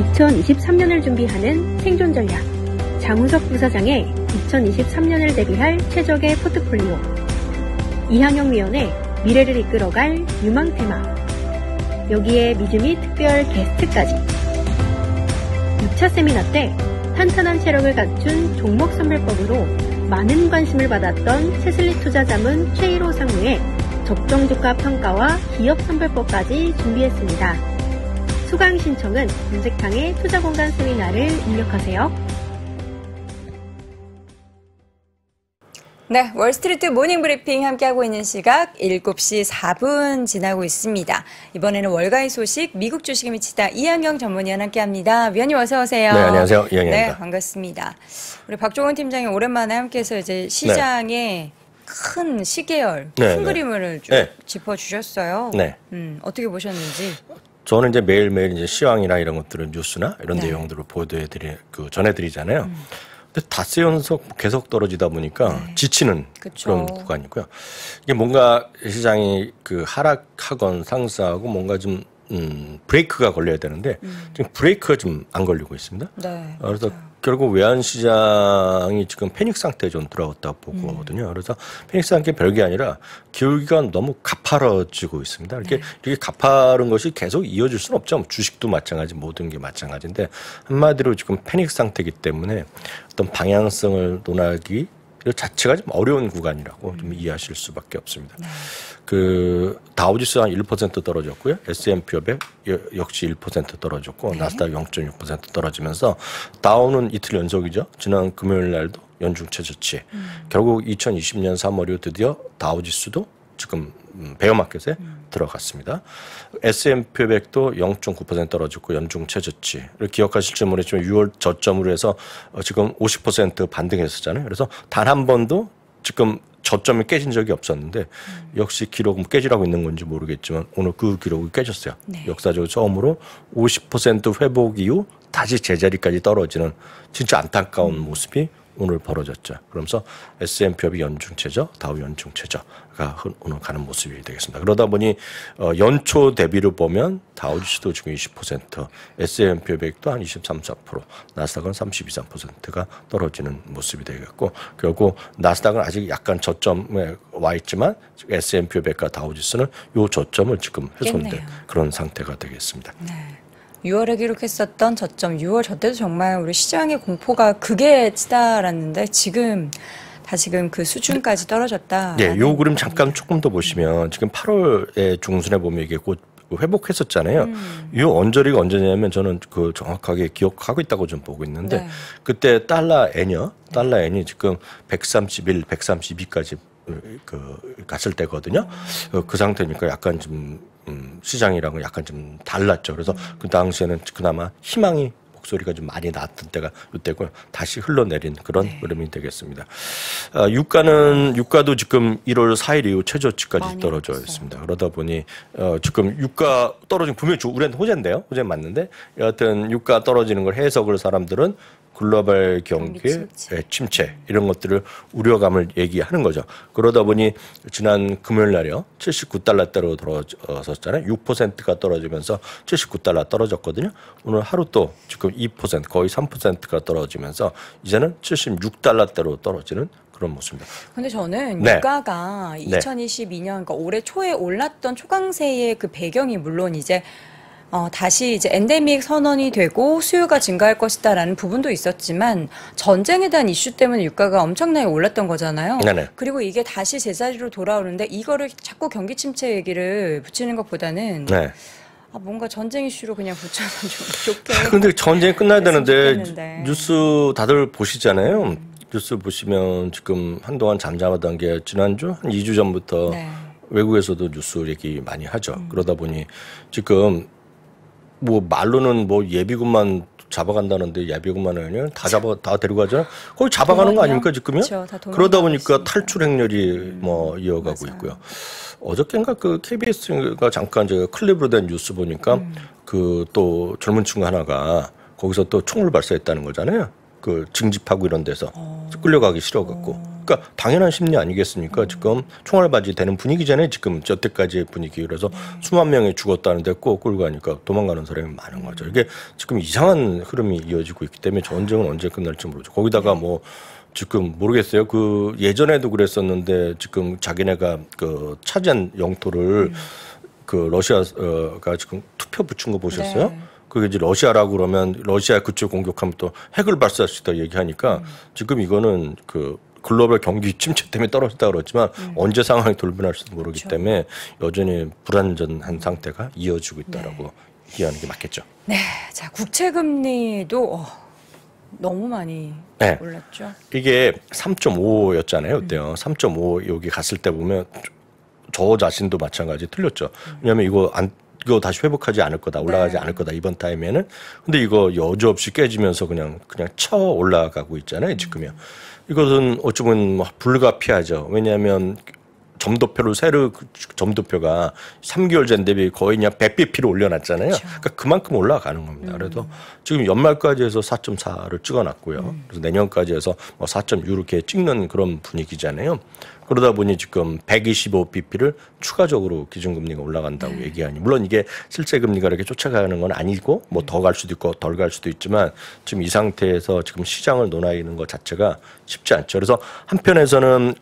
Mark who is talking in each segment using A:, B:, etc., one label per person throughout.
A: 2023년을 준비하는 생존 전략. 장우석 부사장의 2023년을 대비할 최적의 포트폴리오. 이항영 위원의 미래를 이끌어갈 유망 테마. 여기에 미주미 특별 게스트까지. 6차 세미나 때 탄탄한 체력을 갖춘 종목 선별법으로 많은 관심을 받았던 세슬리 투자자문 최일호 상무의 적정주가 평가와 기업 선별법까지 준비했습니다. 수강 신청은 검색창에 투자공간 세미나를 입력하세요.
B: 네, 월스트리트 모닝 브리핑 함께하고 있는 시각 7시 4분 지나고 있습니다. 이번에는 월가의 소식, 미국 주식에 미치다 이항영 전문위원 함께합니다. 위원님 어서 오세요.
C: 네, 안녕하세요. 이항영입니다.
B: 네, 반갑습니다. 우리 박종원 팀장이 오랜만에 함께해서 이제 시장의 큰 시계열, 큰 그림을 좀 짚어주셨어요. 네. 어떻게 보셨는지.
C: 저는 이제 매일매일 이제 시황이나 이런 것들은 뉴스나 이런 내용들을 전해드리잖아요. 근데 닷새 연속 계속 떨어지다 보니까 지치는 그런 구간이고요. 이게 뭔가 시장이 그 하락하건 상승하고 뭔가 좀 브레이크가 걸려야 되는데 지금 브레이크가 좀 안 걸리고 있습니다. 네, 그래서 결국 외환 시장이 지금 패닉 상태에 좀 들어갔다고 보거든요. 그래서 패닉 상태 별게 아니라 기울기가 너무 가파라지고 있습니다. 이렇게 가파른 것이 계속 이어질 수는 없죠. 주식도 마찬가지, 모든 게 마찬가지인데 한마디로 지금 패닉 상태이기 때문에 어떤 방향성을 논하기 자체가 좀 어려운 구간이라고 좀 이해하실 수밖에 없습니다. 그 다우지수 한 1% 떨어졌고요. S&P 500 역시 1% 떨어졌고 나스닥 0.6% 떨어지면서 다우는 이틀 연속이죠. 지난 금요일 날도 연중 최저치. 결국 2020년 3월 이후 드디어 다우지수도 지금 베어마켓에 들어갔습니다. S&P 500도 0.9% 떨어졌고 연중 최저치를 기억하실지 모르겠지만 6월 저점으로 해서 지금 50% 반등했었잖아요. 그래서 단 한 번도 지금 저점이 깨진 적이 없었는데 역시 기록은 깨지라고 있는 건지 모르겠지만 오늘 그 기록이 깨졌어요. 네. 역사적으로 처음으로 50% 회복 이후 다시 제자리까지 떨어지는 진짜 안타까운 모습이 오늘 벌어졌죠. 그러면서 S&P 500 연중 최저, 다우 연중 최저가 오늘 가는 모습이 되겠습니다. 그러다 보니 연초 대비로 보면 다우지수도 지금 20%, S&P 500도 한 23, 4%, 나스닥은 32, 3%가 떨어지는 모습이 되겠고 결국 나스닥은 아직 약간 저점에 와 있지만 S&P 500과 다우지수는 이 저점을 지금 훼손된 그런 상태가 되겠습니다. 네.
B: 6월에 기록했었던 저점, 6월 저때도 정말 우리 시장의 공포가 극에 치달았는데 지금 다시금 그 수준까지 떨어졌다.
C: 네, 요 그림 잠깐 조금 더 보시면 지금 8월에 중순에 보면 이게 곧 회복했었잖아요. 이 언저리가 언제냐면 저는 그 정확하게 기억하고 있다고 좀 보고 있는데 그때 달러 N이 지금 131, 132까지 갔을 때거든요. 그 상태니까 약간 좀 시장이랑은 약간 좀 달랐죠. 그래서 그 당시에는 그나마 희망이 목소리가 좀 많이 났던 때가 이때고요. 다시 흘러내린 그런 흐름이 되겠습니다. 유가도 지금 1월 4일 이후 최저치까지 떨어져 있습니다. 그러다 보니 지금 유가 떨어진 분명히 우리한테 호재인데요. 호재 맞는데 여하튼 유가 떨어지는 걸 해석을 사람들은 글로벌 경기의 침체 이런 것들을 우려감을 얘기하는 거죠. 그러다 보니 지난 금요일 날이요. 79달러대로 들어섰잖아요. 6%가 떨어지면서 79달러 떨어졌거든요. 오늘 하루 또 지금 2% 거의 3%가 떨어지면서 이제는 76달러대로 떨어지는 그런 모습입니다.
B: 근데 저는 유가가 2022년 그러니까 올해 초에 올랐던 초강세의 그 배경이 물론 이제 다시 이제 엔데믹 선언이 되고 수요가 증가할 것이다라는 부분도 있었지만 전쟁에 대한 이슈 때문에 유가가 엄청나게 올랐던 거잖아요. 네네. 그리고 이게 다시 제자리로 돌아오는데 이거를 자꾸 경기 침체 얘기를 붙이는 것보다는 뭔가 전쟁 이슈로 그냥 붙여서 좀 좋게.
C: 근데 전쟁이 끝나야 되는데 뉴스 다들 보시잖아요. 뉴스 보시면 지금 한동안 잠잠하던 게 지난주 한 2주 전부터 외국에서도 뉴스 얘기 많이 하죠. 그러다 보니 지금 뭐 말로는 뭐 예비군만 잡아간다는데 예비군만은 아니라 다 데리고 가잖아요. 거기 잡아가는 거 아닙니까 지금요? 그렇죠. 그러다 보니까 탈출 행렬이 뭐 이어가고 있고요. 어저께인가 그 KBS가 잠깐 제가 클립으로 된 뉴스 보니까 그 또 젊은 친구 하나가 거기서 또 총을 발사했다는 거잖아요. 그 증집하고 이런 데서 끌려가기 싫어갖고. 그러니까 당연한 심리 아니겠습니까? 지금 총알바지 되는 분위기잖아요. 지금 저때까지의 분위기. 그래서 수만 명이 죽었다는데 꼭 끌고 가니까 도망가는 사람이 많은 거죠. 이게 지금 이상한 흐름이 이어지고 있기 때문에 전쟁은 언제 끝날지 모르죠. 거기다가 뭐 지금 모르겠어요. 그 예전에도 그랬었는데 지금 자기네가 그 차지한 영토를 그 러시아가 지금 투표 붙인 거 보셨어요? 네. 그게 이제 러시아라고 그러면 러시아 그쪽 공격하면 또 핵을 발사시다 얘기하니까 지금 이거는 그 글로벌 경기 침체 때문에 떨어졌다 그렇지만 언제 상황이 돌변할지도 모르기 그렇죠. 때문에 여전히 불안전한 상태가 이어지고 있다라고 이해하는 게 맞겠죠.
B: 네, 자 국채 금리도 너무 많이
C: 네.
B: 올랐죠.
C: 이게 3.5였잖아요. 그때요. 3.5 여기 갔을 때 보면 저 자신도 마찬가지 틀렸죠. 왜냐하면 이거 다시 회복하지 않을 거다, 올라가지 않을 거다 이번 타임에는. 근데 이거 여지없이 깨지면서 그냥 쳐 올라가고 있잖아요. 지금요. 이것은 어쩌면 불가피하죠. 왜냐하면 점도표를 점도표가 3개월 전 대비 거의 그냥 100bp로 올려놨잖아요. 그렇죠. 그러니까 그만큼 올라가는 겁니다. 그래서 지금 연말까지 해서 4.4를 찍어놨고요. 그래서 내년까지 해서 뭐 4.6 이렇게 찍는 그런 분위기잖아요. 그러다 보니 지금 125bp를 추가적으로 기준금리가 올라간다고 얘기하니 물론 이게 실제 금리가 이렇게 쫓아가는 건 아니고 뭐 더 갈 수도 있고 덜 갈 수도 있지만 지금 이 상태에서 지금 시장을 논하이는 것 자체가 쉽지 않죠. 그래서 한편에서는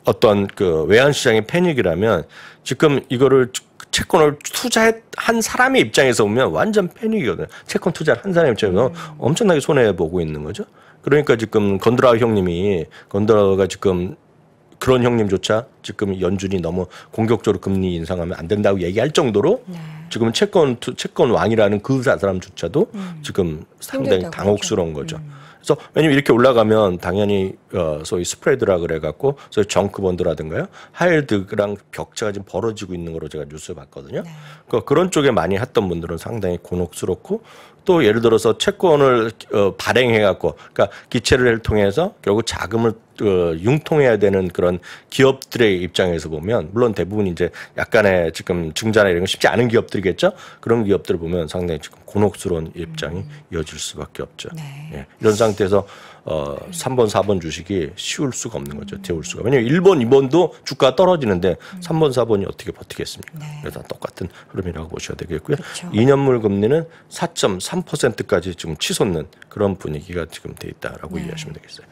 C: 어떤 그 외환시장의 패닉이라면 지금 이거를 채권을 투자한 사람의 입장에서 보면 완전 패닉이거든요. 채권 투자를 한 사람의 입장에서 엄청나게 손해보고 있는 거죠. 그러니까 지금 건드라가 지금 그런 형님조차 지금 연준이 너무 공격적으로 금리 인상하면 안 된다고 얘기할 정도로 지금 채권 왕이라는 그 사람조차도 지금 상당히 당혹스러운 거죠. 그래서 왜냐면 이렇게 올라가면 당연히 소위 스프레드라 그래갖고 소위 정크본드라든가요 하이힐드랑 격차가 지금 벌어지고 있는 거로 제가 뉴스 봤거든요. 그러니까 그런 쪽에 많이 했던 분들은 상당히 곤혹스럽고 또 예를 들어서 채권을 발행해갖고 그러니까 기체를 통해서 결국 자금을 융통해야 되는 그런 기업들의 입장에서 보면 물론 대부분 이제 약간의 지금 증자나 이런 거 쉽지 않은 기업들이겠죠. 그런 기업들을 보면 상당히 지금 곤혹스러운 입장이 이어질 수밖에 없죠. 예. 이런 상태에서 3번, 4번 주식이 쉬울 수가 없는 거죠. 데울 수가. 왜냐하면 1번, 2번도 주가가 떨어지는데 3번, 4번이 어떻게 버티겠습니까? 그래서 똑같은 흐름이라고 보셔야 되겠고요. 그렇죠. 2년물 금리는 4.3%까지 지금 치솟는 그런 분위기가 지금 돼 있다라고 이해하시면 되겠어요.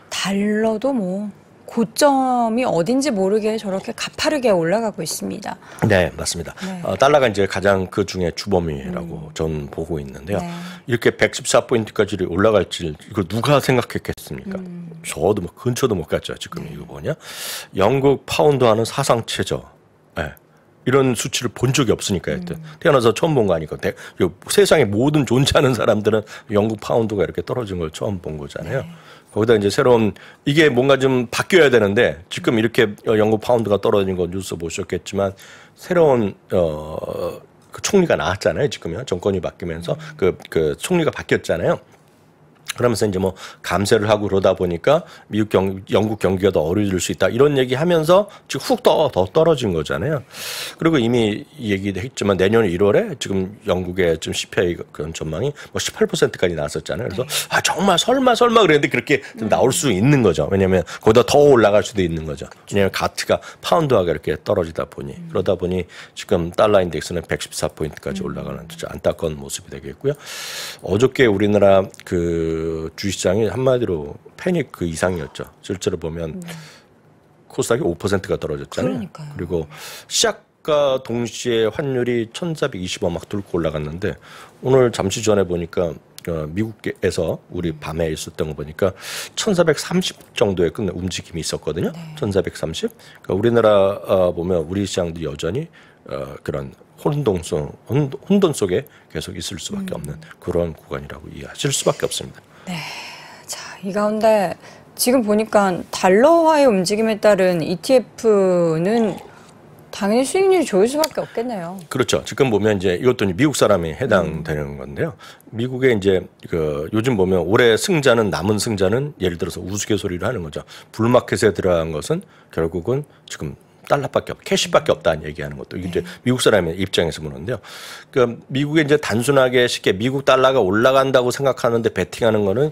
B: 달러도 뭐 고점이 어딘지 모르게 저렇게 가파르게 올라가고 있습니다.
C: 네, 맞습니다. 달러가 이제 가장 그 중에 주범이라고 전 보고 있는데요. 이렇게 114포인트까지 올라갈지 이걸 누가 생각했겠습니까? 저도 뭐 근처도 못 갔죠. 지금 이거 뭐냐? 영국 파운드화는 사상 최저. 네. 이런 수치를 본 적이 없으니까 태어나서 처음 본 거 아니까 세상의 모든 존재하는 사람들은 영국 파운드가 이렇게 떨어진 걸 처음 본 거잖아요. 거기다 이제 새로운 이게 뭔가 좀 바뀌어야 되는데 지금 이렇게 영국 파운드가 떨어진 거 뉴스 보셨겠지만 새로운 그 총리가 나왔잖아요. 지금요. 정권이 바뀌면서 그 총리가 바뀌었잖아요. 그러면서 이제 뭐 감세를 하고 그러다 보니까 영국 경기가 더 어려질 수 있다 이런 얘기하면서 지금 훅 더 떨어진 거잖아요. 그리고 이미 얘기도 했지만 내년 1월에 지금 영국의 지금 CPI 그런 전망이 뭐 18%까지 나왔었잖아요. 그래서 아 정말 설마 그랬는데 그렇게 좀 나올 수 있는 거죠. 왜냐하면 거기다 더 올라갈 수도 있는 거죠. 왜냐하면 가치가 파운드화가 이렇게 떨어지다 보니 그러다 보니 지금 달러 인덱스는 114포인트까지 올라가는 진짜 안타까운 모습이 되겠고요. 어저께 우리나라 그 주식시장이 한마디로 패닉 그 이상이었죠. 실제로 보면 코스닥이 5%가 떨어졌잖아요.
B: 그러니까요.
C: 그리고 시작과 동시에 환율이 1,420원 막 뚫고 올라갔는데 오늘 잠시 전에 보니까 미국에서 우리 밤에 있었던 거 보니까 1,430 정도의 움직임이 있었거든요. 1,430. 그러니까 우리나라 보면 우리 시장도 여전히 그런 혼돈 속에 계속 있을 수밖에 없는 그런 구간이라고 이해하실 수밖에 없습니다.
B: 네. 자, 이 가운데 지금 보니까 달러화의 움직임에 따른 ETF는 당연히 수익률이 좋을 수밖에 없겠네요.
C: 그렇죠. 지금 보면 이제 이것도 미국 사람이 해당되는 건데요. 미국에 이제 그 요즘 보면 올해 남은 승자는 예를 들어서 우스갯소리를 하는 거죠. 불마켓에 들어간 것은 결국은 지금 달러밖에 캐시밖에 없다는 얘기하는 것도 이제 미국 사람의 입장에서 보는데요. 그러니까 미국에 이제 단순하게 쉽게 미국 달러가 올라간다고 생각하는데 베팅하는 거는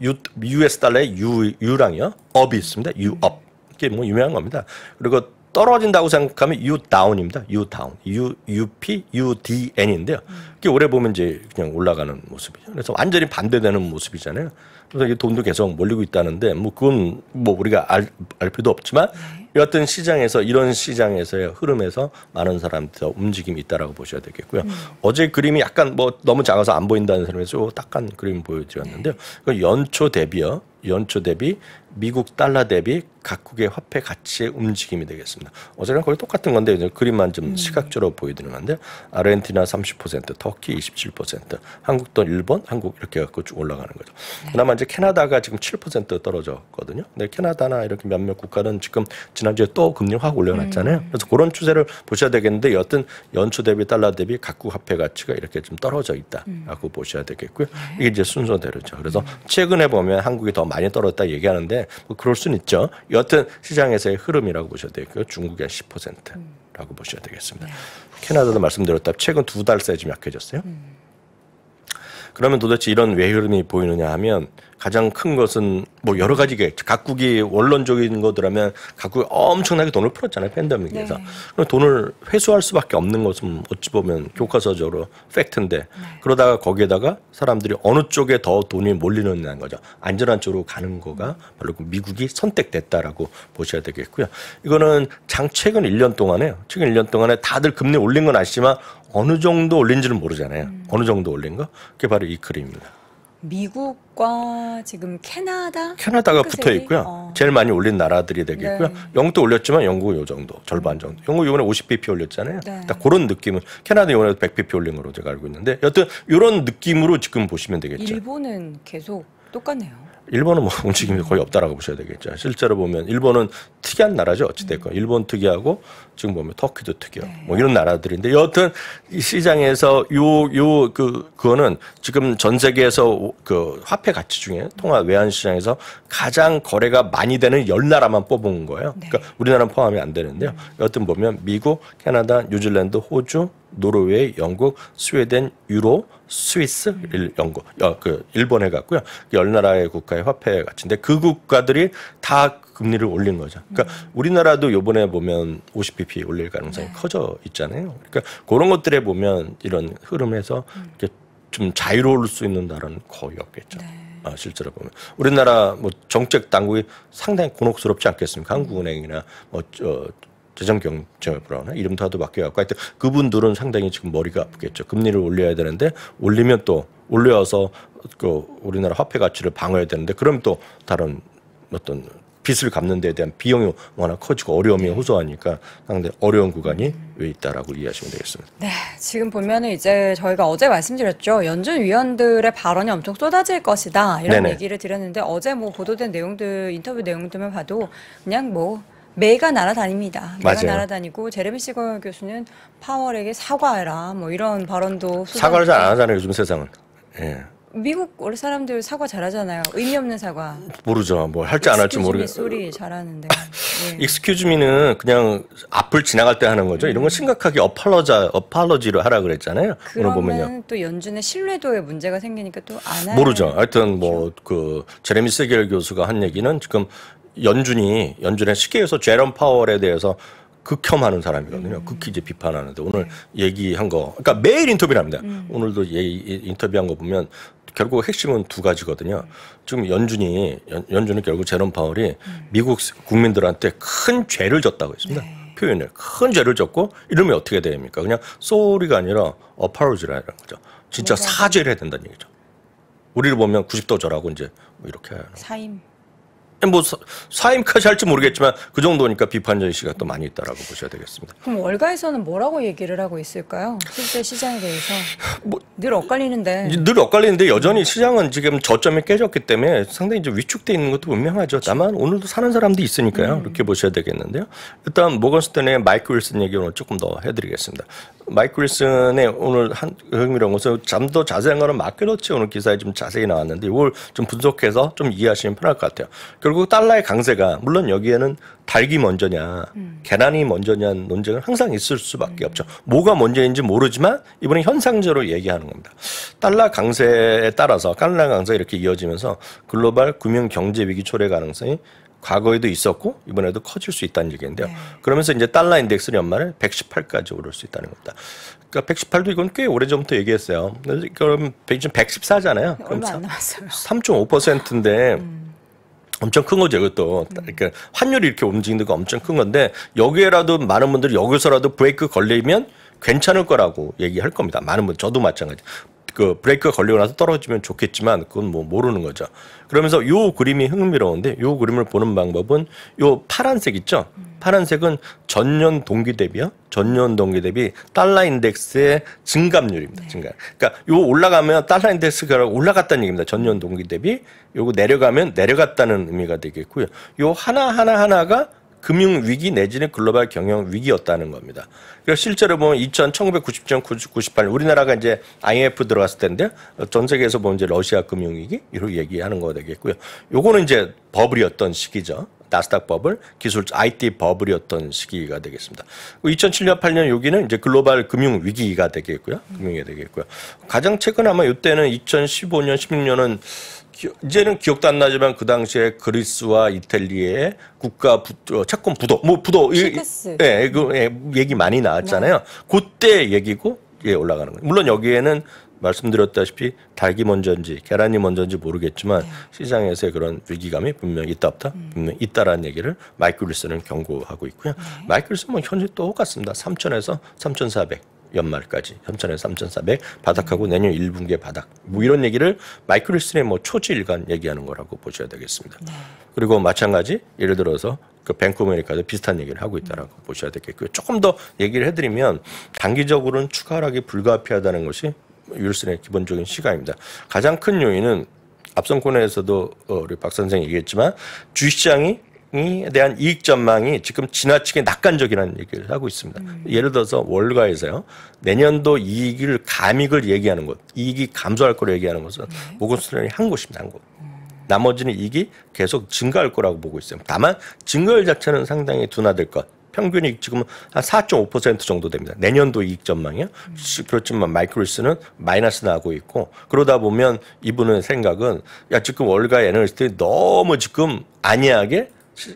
C: US 달러의 U랑요. up이 있습니다. U-up. 이게 뭐 유명한 겁니다. 그리고 떨어진다고 생각하면 U-down입니다. U-down. U-P, U-D-N인데요. 이게 오래 보면 이제 그냥 올라가는 모습이죠. 그래서 완전히 반대되는 모습이잖아요. 그래서 이게 돈도 계속 몰리고 있다는데 뭐 그건 뭐 우리가 알 필요도 없지만 여하튼 시장에서 이런 시장에서의 흐름에서 많은 사람들 움직임이 있다라고 보셔야 되겠고요. 어제 그림이 약간 뭐 너무 작아서 안 보인다는 사람에서 딱한 그림 보여드렸는데요. 연초 대비요. 연초 대비 미국 달러 대비 각국의 화폐 가치의 움직임이 되겠습니다. 어제랑 거의 똑같은 건데 이제 그림만 좀 시각적으로 보여드리는 건데 아르헨티나 30%, 터키 27%, 한국 또 일본, 한국 이렇게 갖고 쭉 올라가는 거죠. 그나마 이제 캐나다가 지금 7% 떨어졌거든요. 근데 캐나다나 이렇게 몇몇 국가는 지금 지난주에 또 금리 확 올려놨잖아요. 그래서 그런 추세를 보셔야 되겠는데 여하튼 연초 대비 달러 대비 각국 화폐 가치가 이렇게 좀 떨어져 있다라고 보셔야 되겠고요. 이게 이제 순서대로죠. 그래서 최근에 보면 한국이 더 많이 떨어졌다 얘기하는데 뭐 그럴 수는 있죠. 여하튼 시장에서의 흐름이라고 보셔야 되고요. 중국이 한 10%라고 보셔야 되겠습니다. 캐나다도 말씀드렸다. 최근 2달 새 좀 약해졌어요. 그러면 도대체 이런 왜 흐름이 보이느냐 하면 가장 큰 것은 뭐 여러 가지겠죠. 각국이 원론적인 것들하면 각국이 엄청나게 돈을 풀었잖아요. 팬데믹에서. 그럼 돈을 회수할 수밖에 없는 것은 어찌 보면 교과서적으로 팩트인데 그러다가 거기에다가 사람들이 어느 쪽에 더 돈이 몰리느냐는 거죠. 안전한 쪽으로 가는 거가 바로 미국이 선택됐다라고 보셔야 되겠고요. 이거는 최근 1년 동안에요. 최근 1년 동안에 다들 금리 올린 건 아시지만 어느 정도 올린지는 모르잖아요. 어느 정도 올린 거? 그게 바로 이 그림입니다.
B: 미국과 지금
C: 캐나다가 붙어 있고요. 제일 많이 올린 나라들이 되겠고요.
B: 네.
C: 영국도 올렸지만 영국은 요 정도, 절반 정도. 영국 이번에 50bp 올렸잖아요. 딱 그런 느낌은 캐나다 이번에 100bp 올린 거로 제가 알고 있는데 여튼 이런 느낌으로 지금 보시면 되겠죠.
B: 일본은 계속 똑같네요.
C: 일본은 뭐 움직임이 거의 없다라고 보셔야 되겠죠. 실제로 보면 일본은 특이한 나라죠. 어찌됐건 일본 특이하고 지금 보면 터키도 특이하고 뭐 이런 나라들인데 여하튼 이 시장에서 그거는 지금 전 세계에서 그 화폐 가치 중에 통화 외환 시장에서 가장 거래가 많이 되는 10나라만 뽑은 거예요. 그러니까 우리나라는 포함이 안 되는데요. 여하튼 보면 미국, 캐나다, 뉴질랜드, 호주, 노르웨이, 영국, 스웨덴, 유로, 스위스, 영국, 일본 해갖고요. 10나라의 국가의 화폐 가치인데 그 국가들이 다 금리를 올린 거죠. 그러니까 우리나라도 이번에 보면 50bp 올릴 가능성이 커져 있잖아요. 그러니까 그런 것들에 보면 이런 흐름에서 이렇게 좀 자유로울 수 있는 나라는 거의 없겠죠. 실제로 보면 우리나라 뭐 정책 당국이 상당히 곤혹스럽지 않겠습니까? 한국은행이나 재정경제부나 이름도 하도 바뀌어갖고 하여튼 그분들은 상당히 지금 머리가 아프겠죠. 금리를 올려야 되는데 올리면 또 올려서 그 우리나라 화폐 가치를 방어해야 되는데 그럼 또 다른 어떤 빚을 갚는 데 대한 비용이 워낙 커지고 어려움이 호소하니까 상당히 어려운 구간이 왜 있다라고 이해하시면 되겠습니다.
B: 네, 지금 보면은 이제 저희가 어제 말씀드렸죠. 연준 위원들의 발언이 엄청 쏟아질 것이다 이런 얘기를 드렸는데 어제 뭐 보도된 내용들 인터뷰 내용들만 봐도 그냥 뭐 매가 날아다닙니다. 매가
C: 맞아요.
B: 날아다니고 제레미 시걸 교수는 파월에게 사과해라 뭐 이런 발언도
C: 사과를 잘 안 하잖아요. 요즘 세상은. 예.
B: 미국 원래 사람들 사과 잘하잖아요. 의미 없는 사과.
C: 모르죠. 뭘 할지 안 할지 모르겠어요.
B: 소리 잘하는데.
C: Excuse me는 그냥 앞을 지나갈 때 하는 거죠. 이런 건 심각하게 apology를 하라 그랬잖아요. 오늘 보면요.
B: 그러면 또 연준의 신뢰도에 문제가 생기니까 또 안 할.
C: 모르죠. 하여튼 뭐 그 제레미 세겔 교수가 한 얘기는 지금 연준의 쉽게 해서 제롬 파월에 대해서 극혐하는 사람이거든요. 극히 이제 비판하는데 오늘 얘기한 거, 그러니까 매일 인터뷰를 합니다. 오늘도 인터뷰한 거 보면 결국 핵심은 두 가지거든요. 지금 연준은 결국 제롬 파월이 미국 국민들한테 큰 죄를 졌다고 했습니다. 표현을 큰 죄를 졌고 이러면 어떻게 됩니까? 그냥 sorry가 아니라 apology라는 거죠. 진짜 사죄를 해야 된다는 얘기죠. 우리를 보면 90도 절하고 이제 뭐 이렇게 하는
B: 사임.
C: 뭐 사임까지 할지 모르겠지만 그 정도니까 비판적인 시가 또 많이 있다라고 보셔야 되겠습니다.
B: 그럼 월가에서는 뭐라고 얘기를 하고 있을까요? 실제 시장에 대해서 늘 엇갈리는데
C: 여전히 시장은 지금 저점이 깨졌기 때문에 상당히 이제 위축돼 있는 것도 분명하죠. 다만 오늘도 사는 사람도 있으니까요. 그렇게 보셔야 되겠는데요. 일단 모건스탠의 마이크 윌슨 얘기 오늘 조금 더 해드리겠습니다. 마이크 윌슨의 오늘 한 흥미로운 것은 좀 더 자세한 거는 마켓워치 오늘 기사에 좀 자세히 나왔는데 이걸 좀 분석해서 좀 이해하시면 편할 것 같아요. 결국 결국 달러의 강세가 물론 여기에는 닭이 먼저냐 계란이 먼저냐는 논쟁은 항상 있을 수밖에 없죠. 뭐가 먼저인지 모르지만 이번에 현상적으로 얘기하는 겁니다. 달러 강세에 따라서 달러 강세가 이렇게 이어지면서 글로벌 금융 경제 위기 초래 가능성이 과거에도 있었고 이번에도 커질 수 있다는 얘기인데요. 네. 그러면서 이제 달러 인덱스는 연말에 118까지 오를 수 있다는 겁니다. 그러니까 118도 이건 꽤 오래전부터 얘기했어요. 그럼 지금 114잖아요.
B: 얼마 안 남았어요.
C: 3.5%인데 엄청 큰 거죠, 이것도. 그러니까 환율이 이렇게 움직이는 거 엄청 큰 건데 여기에라도 많은 분들이 여기서라도 브레이크 걸리면 괜찮을 거라고 얘기할 겁니다. 많은 분, 저도 마찬가지. 그 브레이크가 걸리고 나서 떨어지면 좋겠지만 그건 뭐 모르는 거죠. 그러면서 요 그림이 흥미로운데 요 그림을 보는 방법은 요 파란색 있죠? 파란색은 전년 동기 대비요. 전년 동기 대비 달러 인덱스의 증감률입니다. 증가. 그러니까 요 올라가면 달러 인덱스가 올라갔다는 얘기입니다. 전년 동기 대비. 요거 내려가면 내려갔다는 의미가 되겠고요. 요 하나가 금융 위기 내지는 글로벌 경영 위기였다는 겁니다. 그래서 실제로 보면 1997년, 98년 우리나라가 이제 IMF 들어갔을 텐데 전 세계에서 보면 이제 러시아 금융 위기 이렇게 얘기하는 거 되겠고요. 요거는 이제 버블이었던 시기죠. 나스닥 버블, 기술 IT 버블이었던 시기가 되겠습니다. 2007년, 8년 여기는 이제 글로벌 금융 위기가 되겠고요. 금융이 되겠고요. 가장 최근 아마 이때는 2015년, 16년은 이제는 기억도 안 나지만 그 당시에 그리스와 이탈리아의 국가 채권 부도, 얘기 많이 나왔잖아요. 네. 그때 얘기고 올라가는 거예요. 물론 여기에는 말씀드렸다시피 닭이 먼저인지 계란이 먼저인지 모르겠지만 시장에서의 그런 위기감이 분명히 분명히 있다라는 얘기를 마이클 윌슨은 경고하고 있고요. 마이클 윌슨은 뭐 현재 똑같습니다. 3,000에서 3,400. 연말까지 3,000에서 3,400 바닥하고 내년 1분기에 바닥 뭐 이런 얘기를 마이클 윌슨의 뭐 초지일관 얘기하는 거라고 보셔야 되겠습니다. 네. 그리고 마찬가지 예를 들어서 그 뱅크 오브 아메리카도 비슷한 얘기를 하고 있다라고 보셔야 되겠고요. 조금 더 얘기를 해드리면 단기적으로는 추가 하락이 불가피하다는 것이 윌슨의 기본적인 시각입니다. 가장 큰 요인은 앞선 코너에서도 우리 박 선생이 얘기했지만 주식시장이 에 대한 이익 전망이 지금 지나치게 낙관적이라는 얘기를 하고 있습니다. 예를 들어서 월가에서요. 내년도 감익을 얘기하는 것, 이익이 감소할 거로 얘기하는 것은 모건 스탠리 한 곳입니다. 한 곳. 나머지는 이익이 계속 증가할 거라고 보고 있어요. 다만 증가율 자체는 상당히 둔화될 것. 평균이 지금 한 4.5% 정도 됩니다. 내년도 이익 전망이요. 그렇지만 마이클 윌슨은 마이너스 나고 있고 그러다 보면 이분의 생각은 지금 월가 애널리스트들이 너무 지금 안이하게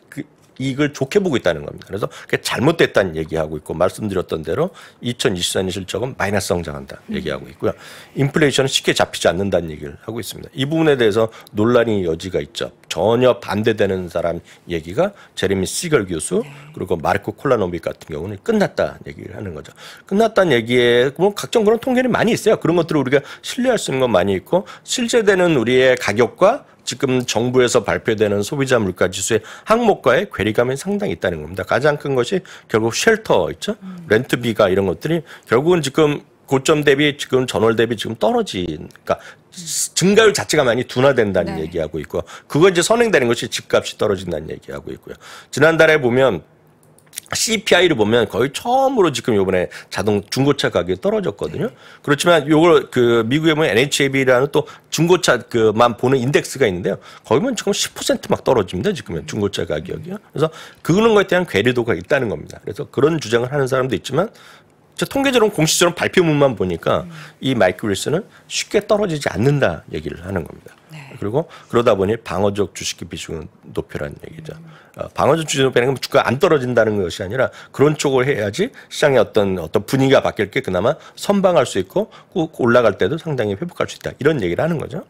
C: 그 이익을 좋게 보고 있다는 겁니다. 그래서 그게 잘못됐다는 얘기하고 있고 말씀드렸던 대로 2024년 실적은 마이너스 성장한다 얘기하고 있고요. 인플레이션은 쉽게 잡히지 않는다는 얘기를 하고 있습니다. 이 부분에 대해서 논란의 여지가 있죠. 전혀 반대되는 사람 얘기가 제레미 시걸 교수 그리고 마르코 콜라노빅 같은 경우는 끝났다 얘기를 하는 거죠. 끝났다는 얘기에 뭐 각종 그런 통계는 많이 있어요. 그런 것들을 우리가 신뢰할 수 있는 건 많이 있고 실제되는 우리의 가격과 지금 정부에서 발표되는 소비자 물가 지수의 항목과의 괴리감이 상당히 있다는 겁니다. 가장 큰 것이 결국 쉘터 있죠? 렌트비가 이런 것들이 결국은 지금 고점 대비 지금 전월 대비 지금 그러니까 증가율 자체가 많이 둔화된다는 얘기하고 있고 그거 이제 선행되는 것이 집값이 떨어진다는 얘기하고 있고요. 지난달에 보면 CPI를 보면 거의 처음으로 지금 이번에 중고차 가격이 떨어졌거든요. 그렇지만 요걸 미국에 보면 NHAB라는 또 중고차 만 보는 인덱스가 있는데요. 거기 보면 지금 10% 막 떨어집니다. 지금 중고차 가격이요. 그래서 그런 거에 대한 괴리도가 있다는 겁니다. 그래서 그런 주장을 하는 사람도 있지만 통계적으로 공식적으로 발표문만 보니까 이 마이클 윌슨은 쉽게 떨어지지 않는다 얘기를 하는 겁니다. 그리고 그러다 보니 방어적 주식의 비중은 높여라는 얘기죠. 방어적 주식 높이는 건 주가가 안 떨어진다는 것이 아니라 그런 쪽을 해야지 시장의 어떤 분위기가 바뀔 게 그나마 선방할 수 있고 꼭 올라갈 때도 상당히 회복할 수 있다. 이런 얘기를 하는 거죠.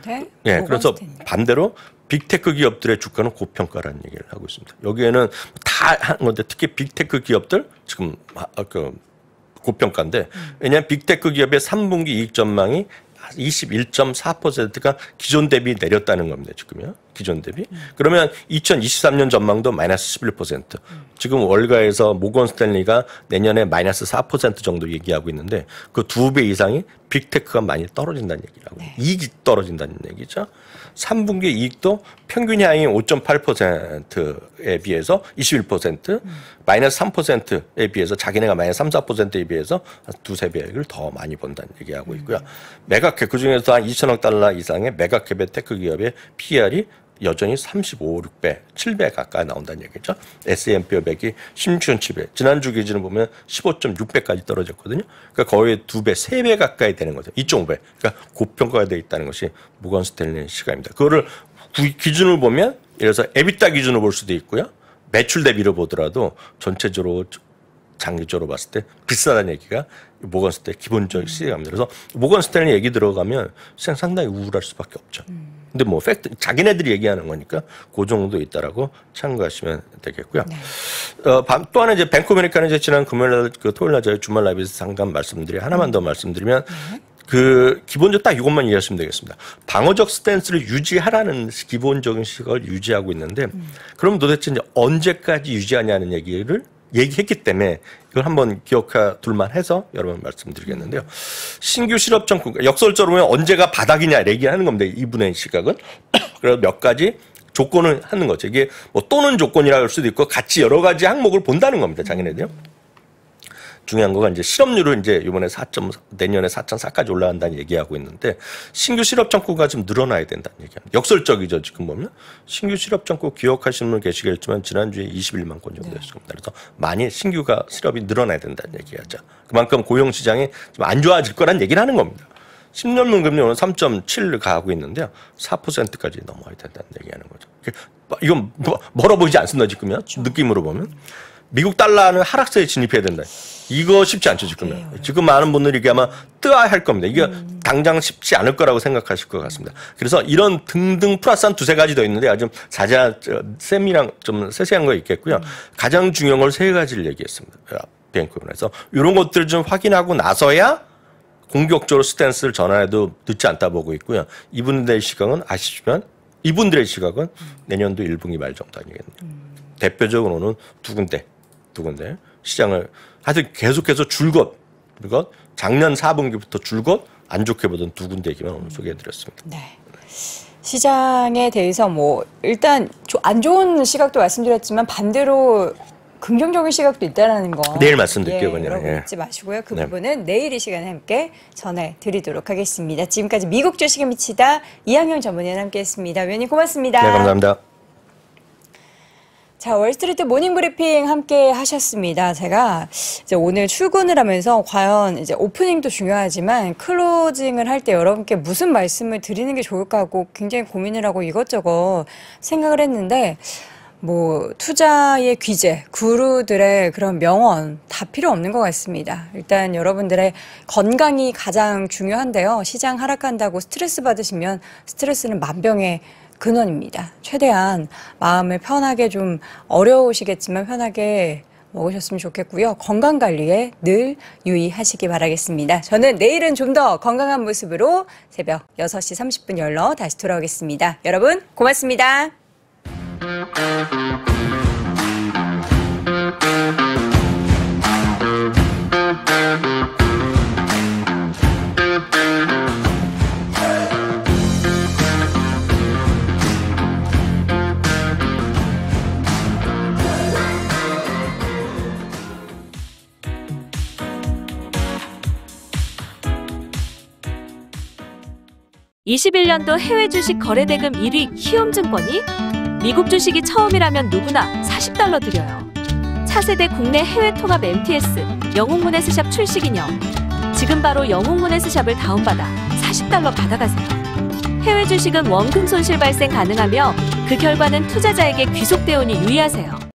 C: 네, 그래서 반대로 빅테크 기업들의 주가는 고평가라는 얘기를 하고 있습니다. 여기에는 다 하는 건데 특히 빅테크 기업들 지금 고평가인데 왜냐하면 빅테크 기업의 3분기 이익 전망이 21.4%가 기존 대비 내렸다는 겁니다. 지금요. 기존 대비. 그러면 2023년 전망도 마이너스 11%. 지금 월가에서 모건 스탠리가 내년에 마이너스 4% 정도 얘기하고 있는데 그 2배 이상이 빅테크가 많이 떨어진다는 얘기라고. 이익이 떨어진다는 얘기죠. 3분기 이익도 평균 향이 5.8%에 비해서 21%, 마이너스 3%에 비해서 자기네가 마이너스 3, 4%에 비해서 두세 배를 더 많이 번다는 얘기하고 있고요. 메가캡 그중에서 한 2천억 달러 이상의 메가캡의 테크 기업의 PR이 여전히 35, 6배, 7배 가까이 나온다는 얘기죠. S&P 500이 16,700. 지난주 기준을 보면 15.6배까지 떨어졌거든요. 그러니까 거의 2배, 3배 가까이 되는 거죠. 2.5배. 그러니까 고평가가 되어 있다는 것이 모건 스탠리 시각입니다. 그거를 기준을 보면 예를 들어서 에비타 기준으로 볼 수도 있고요. 매출 대비로 보더라도 전체적으로 장기적으로 봤을 때 비싸다는 얘기가 모건 스탠리 기본적인 시각입니다. 그래서 모건 스탠리 얘기 들어가면 상당히 우울할 수밖에 없죠. 근데 뭐 팩트 자기네들이 얘기하는 거니까 그 정도 있다라고 참고하시면 되겠고요. 네. 또 하나 이제 뱅크 오브 아메리카는 이제 지난 금요일 날 토요일 날 저희 주말 라이브에서 잠깐 말씀드리 하나만 더 말씀드리면 기본적으로 딱 이것만 이해하시면 되겠습니다. 방어적 스탠스를 유지하라는 기본적인 시각을 유지하고 있는데 그럼 도대체 이제 언제까지 유지하냐는 얘기를 얘기했기 때문에 이걸 한번 기억해둘만 해서 여러분 말씀드리겠는데요. 신규 실업 정책, 역설적으로 보면 언제가 바닥이냐 얘기하는 겁니다. 이분의 시각은. 그래서 몇 가지 조건을 하는 거죠. 이게 뭐 또는 조건이라 할 수도 있고 같이 여러 가지 항목을 본다는 겁니다. 자기네들요. 중요한 거가 이제 실업률을 이제 이번에 내년에 4.4까지 올라간다는 얘기하고 있는데 신규 실업 창구가 좀 늘어나야 된다는 얘기합니다. 역설적이죠. 지금 보면 신규 실업 창구 기억하시는 분 계시겠지만 지난주에 21만 건 정도 됐습니다. 그래서 많이 신규가 실업이 늘어나야 된다는 얘기하죠. 그만큼 고용 시장이 좀 안 좋아질 거란 얘기를 하는 겁니다. 10년물 금리는 3.7을 가고 있는데요. 4%까지 넘어야 된다는 얘기하는 거죠. 이건 멀어 보이지 않습니다. 지금요. 그렇죠. 느낌으로 보면. 미국 달러는 하락세에 진입해야 된다. 이거 쉽지 않죠, 지금은. 지금 많은 분들이 이게 아마 뜨아할 겁니다. 이게 당장 쉽지 않을 거라고 생각하실 것 같습니다. 그래서 이런 등등 플러스 한 두세 가지 더 있는데 아주 셈이랑 좀 세세한 거 있겠고요. 가장 중요한 걸 세 가지를 얘기했습니다. 뱅크에서 이런 것들을 좀 확인하고 나서야 공격적으로 스탠스를 전환해도 늦지 않다 보고 있고요. 이분들의 시각은 아시지만 이분들의 시각은 내년도 1분기 말 정도 아니겠네요. 대표적으로는 두 군데 시장을 하여튼 계속해서 줄곧 그리고 작년 4분기부터 줄곧 안 좋게 보던 두 군데 얘기만 오늘 소개해드렸습니다. 네.
B: 시장에 대해서 뭐 일단 안 좋은 시각도 말씀드렸지만 반대로 긍정적인 시각도 있다는 거.
C: 내일 말씀드릴게요.
B: 여러분 잊지 마시고요. 그 부분은 내일 이 시간에 함께 전해드리도록 하겠습니다. 지금까지 미국 주식에 미치다 이항영 전문위원 함께했습니다. 위원님 고맙습니다.
C: 네, 감사합니다.
B: 자, 월스트리트 모닝 브리핑 함께 하셨습니다. 제가 이제 오늘 출근을 하면서 과연 이제 오프닝도 중요하지만 클로징을 할 때 여러분께 무슨 말씀을 드리는 게 좋을까 하고 굉장히 고민을 하고 이것저것 생각을 했는데 뭐 투자의 귀재, 구루들의 그런 명언 다 필요 없는 것 같습니다. 일단 여러분들의 건강이 가장 중요한데요. 시장 하락한다고 스트레스 받으시면 스트레스는 만병의 근원입니다. 최대한 마음을 편하게 좀 어려우시겠지만 편하게 먹으셨으면 좋겠고요. 건강관리에 늘 유의하시기 바라겠습니다. 저는 내일은 좀 더 건강한 모습으로 새벽 6시 30분 열러 다시 돌아오겠습니다. 여러분 고맙습니다.
D: (21년도) 해외 주식 거래대금 1위 키움증권이 미국 주식이 처음이라면 누구나 $40 드려요. 차세대 국내 해외 통합 MTS 영웅문에스샵 출시 기념. 지금 바로 영웅문에스샵을 다운받아 $40 받아가세요. 해외 주식은 원금 손실 발생 가능하며 그 결과는 투자자에게 귀속되오니 유의하세요.